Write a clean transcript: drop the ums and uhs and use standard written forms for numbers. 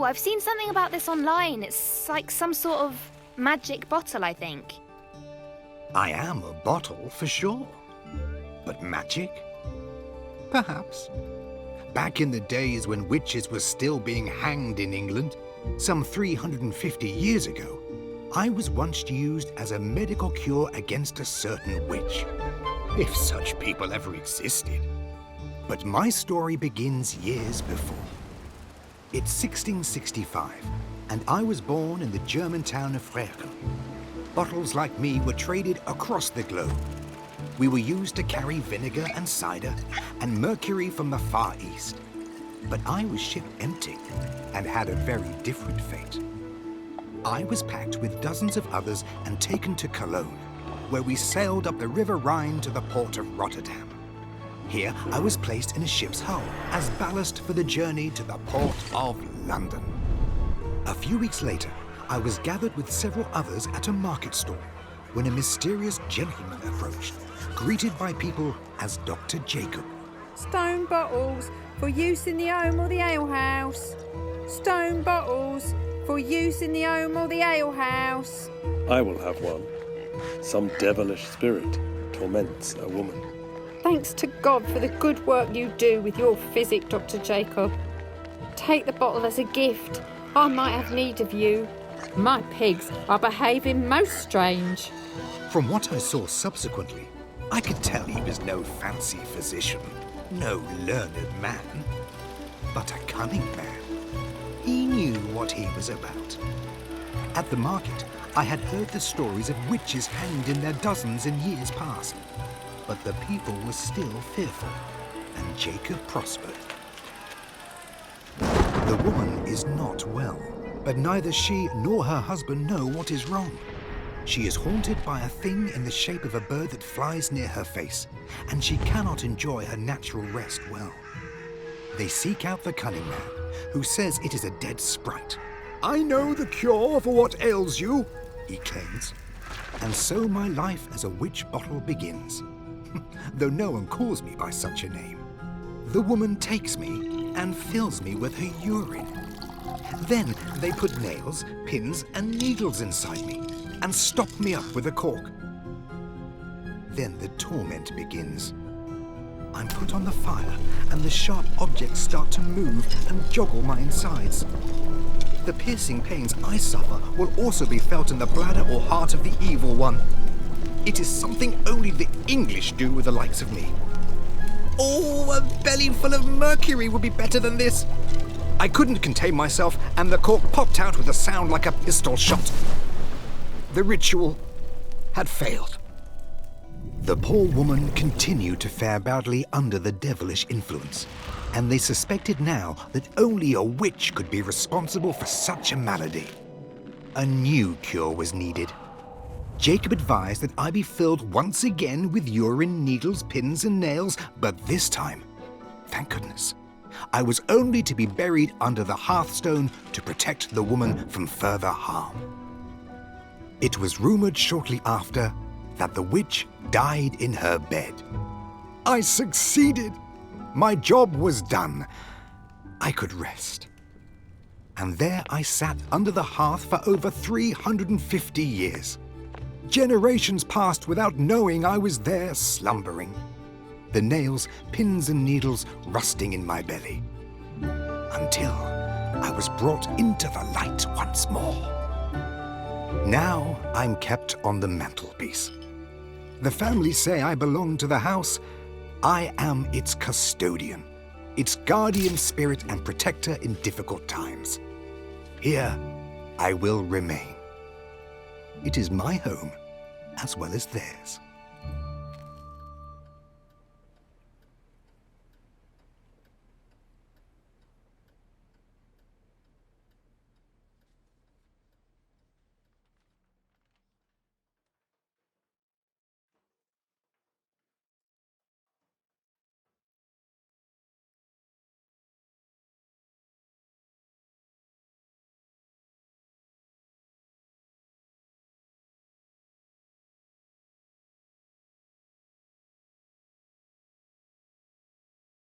Oh, I've seen something about this online. It's like some sort of magic bottle, I think. I am a bottle for sure. But magic? Perhaps. Back in the days when witches were still being hanged in England, some 350 years ago, I was once used as a medical cure against a certain witch. If such people ever existed. But my story begins years before. It's 1665, and I was born in the German town of Hertfordshire. Bottles like me were traded across the globe. We were used to carry vinegar and cider and mercury from the Far East. But I was shipped empty and had a very different fate. I was packed with dozens of others and taken to Cologne, where we sailed up the River Rhine to the port of Rotterdam. Here, I was placed in a ship's hull as ballast for the journey to the port of London. A few weeks later, I was gathered with several others at a market stall when a mysterious gentleman approached, greeted by people as Dr. Jacob. Stone bottles for use in the home or the alehouse. Stone bottles for use in the home or the alehouse. I will have one. Some devilish spirit torments a woman. Thanks to God for the good work you do with your physic, Dr. Jacob. Take the bottle as a gift. I might have need of you. My pigs are behaving most strange. From what I saw subsequently, I could tell he was no fancy physician, no learned man, but a cunning man. He knew what he was about. At the market, I had heard the stories of witches hanged in their dozens in years past, but the people were still fearful, and Jacob prospered. The woman is not well, but neither she nor her husband know what is wrong. She is haunted by a thing in the shape of a bird that flies near her face, and she cannot enjoy her natural rest well. They seek out the cunning man, who says it is a dead sprite. "I know the cure for what ails you," he claims. And so my life as a witch bottle begins, though no one calls me by such a name. The woman takes me and fills me with her urine. Then they put nails, pins, and needles inside me and stop me up with a cork. Then the torment begins. I'm put on the fire, and the sharp objects start to move and joggle my insides. The piercing pains I suffer will also be felt in the bladder or heart of the evil one. It is something only the English do with the likes of me. Oh, a belly full of mercury would be better than this. I couldn't contain myself, and the cork popped out with a sound like a pistol shot. The ritual had failed. The poor woman continued to fare badly under the devilish influence, and they suspected now that only a witch could be responsible for such a malady. A new cure was needed. Jacob advised that I be filled once again with urine, needles, pins, and nails, but this time, thank goodness, I was only to be buried under the hearthstone to protect the woman from further harm. It was rumored shortly after that the witch died in her bed. I succeeded. My job was done. I could rest. And there I sat under the hearth for over 350 years. Generations passed without knowing I was there slumbering. The nails, pins, and needles rusting in my belly. Until I was brought into the light once more. Now I'm kept on the mantelpiece. The family say I belong to the house. I am its custodian, its guardian spirit and protector in difficult times. Here I will remain. It is my home as well as theirs.